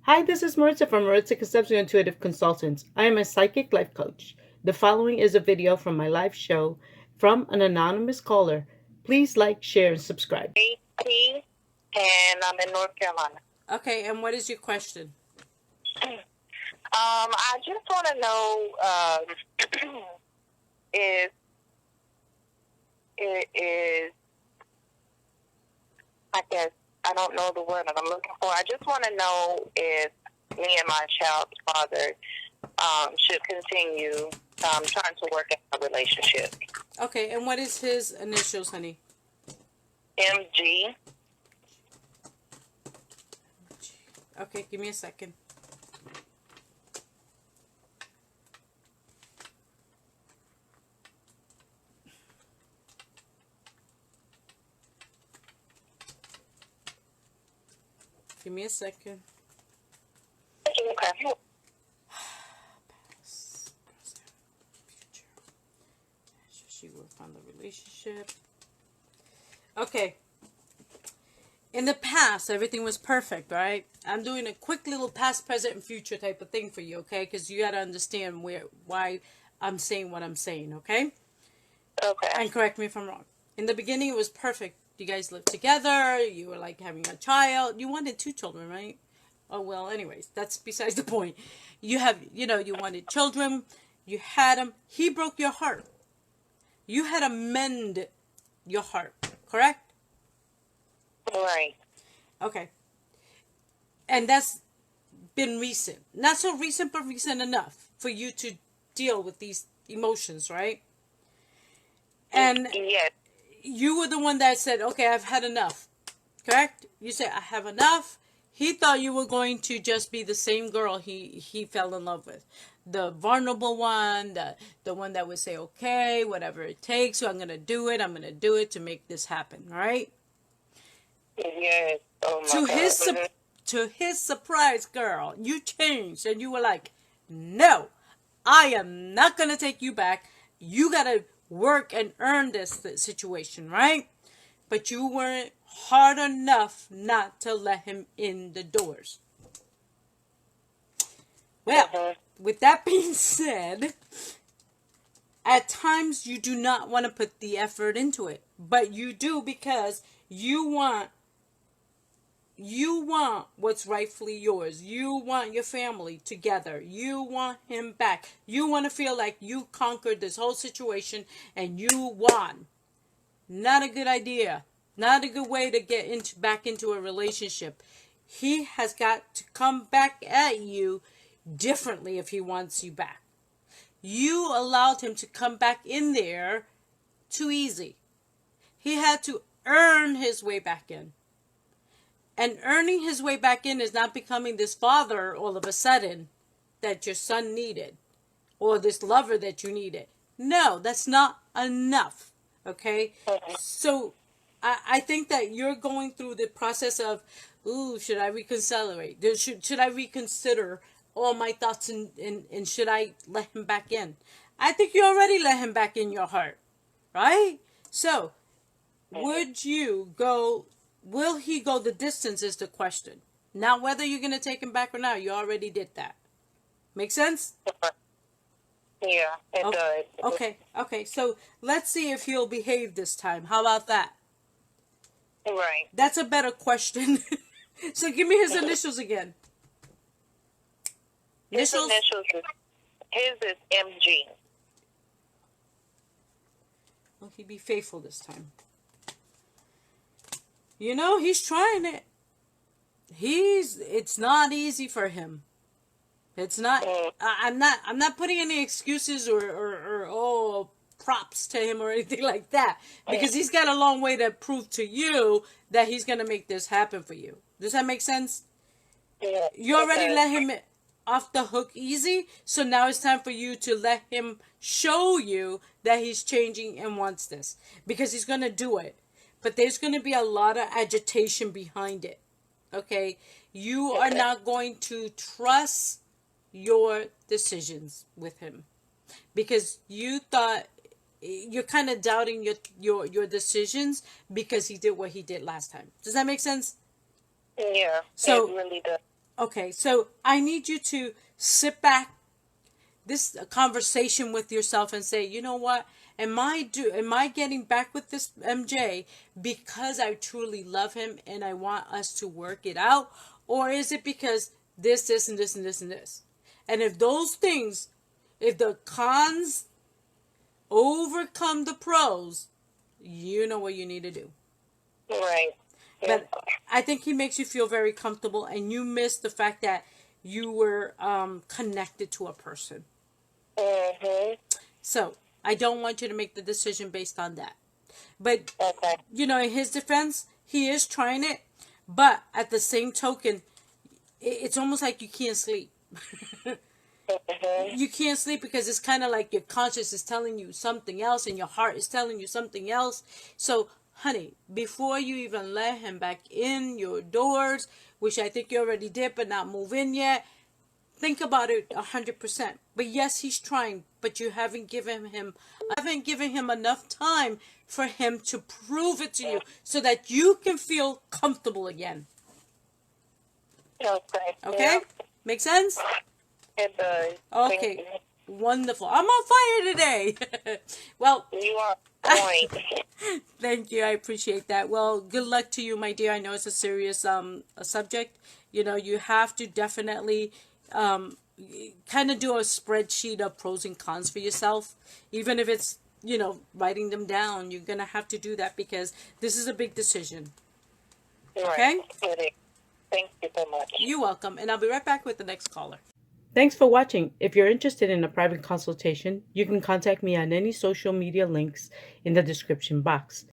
Hi, this is Maritza from Maritza Concepcion Intuitive Consultants. I am a psychic life coach. The following is a video from my live show from an anonymous caller. Please like, share, and subscribe. 18, and I'm in North Carolina. Okay, and what is your question? I just want to know if it is, I guess, I don't know the word that I'm looking for. I just want to know if me and my child's father should continue trying to work out a relationship. Okay, and what is his initials, honey? MG. Okay, give me a second. Give me a second. Okay. Past, present, future. She worked on the relationship. Okay. In the past, everything was perfect, right? I'm doing a quick little past, present, and future type of thing for you, okay? Because you got to understand why I'm saying what I'm saying, okay? Okay. And correct me if I'm wrong. In the beginning, it was perfect. You guys lived together. You were like having a child. You wanted 2 children, right? Oh, well, anyways, that's besides the point. You wanted children. You had them. He broke your heart. You had to mend your heart, correct? Right. Okay. And that's been recent. Not so recent, but recent enough for you to deal with these emotions, right? And yes. You were the one that said, okay, I've had enough, correct? You said, I have enough. He thought you were going to just be the same girl he fell in love with. The vulnerable one, the one that would say, okay, whatever it takes, so I'm going to do it. I'm going to do it to make this happen, right? Yes. Oh, my To God. his, to his surprise, girl, you changed and you were like, no, I am not going to take you back. You got to work and earn this situation, right? But you weren't hard enough not to let him in the doors. Well, with that being said, at times you do not want to put the effort into it, but you do because you want what's rightfully yours. You want your family together. You want him back. You want to feel like you conquered this whole situation and you won. Not a good idea. Not a good way to get back into a relationship. He has got to come back at you differently if he wants you back. You allowed him to come back in there too easy. He had to earn his way back in. And earning his way back in is not becoming this father all of a sudden that your son needed or this lover that you needed. No, that's not enough. Okay? So I think that you're going through the process of, ooh, should I reconcile? Should I reconsider all my thoughts and should I let him back in? I think you already let him back in your heart. Right? So, would you go, will he go the distance is the question. Not whether you're going to take him back or not. You already did that. Make sense? Yeah, it does. Okay. So let's see if he'll behave this time. How about that? Right. That's a better question. So give me his initials again. His initials is MG. Will he be faithful this time? You know, he's trying it. It's not easy for him. It's not. I'm not putting any excuses or props to him or anything like that, because he's got a long way to prove to you that he's gonna make this happen for you. Does that make sense? Yeah. You already let him off the hook easy, so now it's time for you to let him show you that he's changing and wants this, because he's gonna do it. But there's gonna be a lot of agitation behind it. Okay, you are not going to trust your decisions with him because you thought you're kind of doubting your decisions because he did what he did last time. Does that make sense? Yeah. So it really does. Okay, so I need you to sit back, this conversation with yourself, and say, you know what? Am I getting back with this MJ because I truly love him and I want us to work it out, or is it because this and this and this and this? And if those things, if the cons overcome the pros, you know what you need to do. Right. Yeah. But I think he makes you feel very comfortable, and you miss the fact that you were connected to a person. Mm-hmm. So I don't want you to make the decision based on that. But, Okay. you know, in his defense, he is trying it. But at the same token, it's almost like you can't sleep. Mm-hmm. You can't sleep because it's kind of like your conscience is telling you something else and your heart is telling you something else. So, honey, before you even let him back in your doors, which I think you already did but not move in yet, think about it 100%. But yes, he's trying, but you haven't given him enough time for him to prove it to you so that you can feel comfortable again. Okay. Okay? Yeah, Make sense? it does. Thank Okay. Wonderful. I'm on fire today. Well, you. You are point. thank you. I appreciate that. Well, good luck to you, my dear. I know it's a serious a subject. You know, you have to definitely kind of do a spreadsheet of pros and cons for yourself. Even if it's, you know, writing them down, you're going to have to do that because this is a big decision. Okay? Right. It is. Thank you so much. You're welcome. And I'll be right back with the next caller. Thanks for watching. If you're interested in a private consultation, you can contact me on any social media links in the description box.